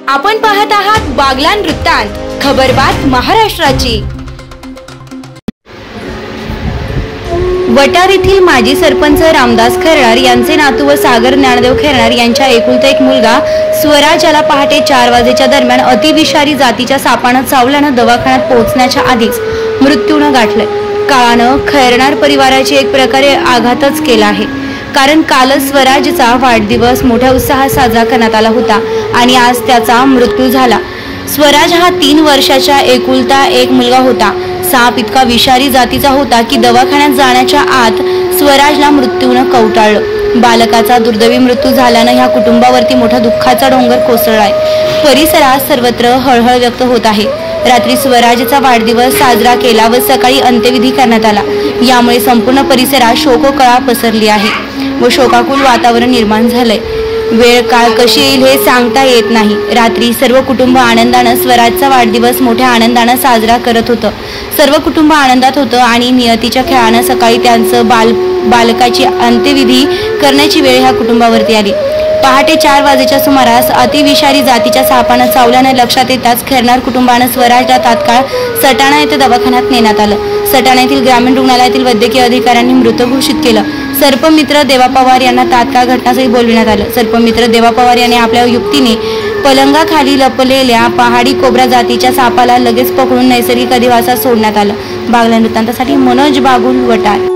आपण पाहत आहात बागलाण वृत्तांत, खबरबात महाराष्ट्राची। वटार येथील माजी सरपंच रामदास खैरनार यांचे नातू व सागर ज्ञानदेव खैरनार यांच्या एकुलता एक मुलगा स्वराज याला पहाटे 4 वाजेच्या दरम्यान अतिविषारी जातीच्या सापाने चावल्याने दवाखान्यात पोहोचण्याच्या आधीच मृत्यूने गाठले। काळाने खैरनार परिवाराची एक प्रकारे आघातच केला आहे, कारण कालच स्वराजचा वाढदिवस मोठ्या उत्साहात साजरा करण्यात आला होता आणि आज त्याचा मृत्यू झाला। स्वराज हा 3 वर्षाचा एकुलता एक मुलगा होता। साप इतका विषारी जातीचा होता की दवाखान्यात जाण्याच्या आत स्वराजला मृत्यूने कवटाळलं। बालकाचा दुर्दैवी मृत्यू झाल्याने ह्या कुटुंबावरती मोठा दुःखाचा डोंगर कोसळलाय। परिसरात सर्वत्र हळहळ व्यक्त होत आहे। रात्री स्वराजचा वाढदिवस साजरा केला व सकाळी अंत्यविधी करण्यात आला। यामुळे संपूर्ण परिसरात शोककळा पसरली आहे व शोकाकुल वातावरण निर्माण झालंय। वेळ काळ कशी येईल हे सांगता येत नाही। रात्री सर्व कुटुंब आनंदाने स्वराजचा वाढदिवस मोठ्या आनंदाने साजरा करत होतं। सर्व कुटुंब आनंदात होतं आणि नियतीच्या खेळाने सकाळी त्यांचं बालकाची अंत्यविधी करण्याची वेळ ह्या कुटुंबावरती आली। पहाटे 4 वाजेच्या सुमारास अतिविषारी जातीच्या सापाने चावल्याने लक्षात येताच खैरनार कुटुंबाने स्वराजला तात्काळ सटाणा येथे दवाखान्यात नेण्यात आलं। सटाणा येथील ग्रामीण रुग्णालयातील वैद्यकीय अधिकाऱ्यांनी मृत घोषित केलं। सर्पमित्र देवा पवार यांना तात्काळ घटनास्थळी बोलविण्यात आलं। सर्पमित्र देवा पवार यांनी आपल्या युक्तीने पलंगाखाली लपलेल्या पहाडी कोब्रा जातीच्या सापाला लगेच पकडून नैसर्गिक अधिवासात सोडण्यात आलं। बागलाण वृत्तांतासाठी मनोज बागुल, वटार।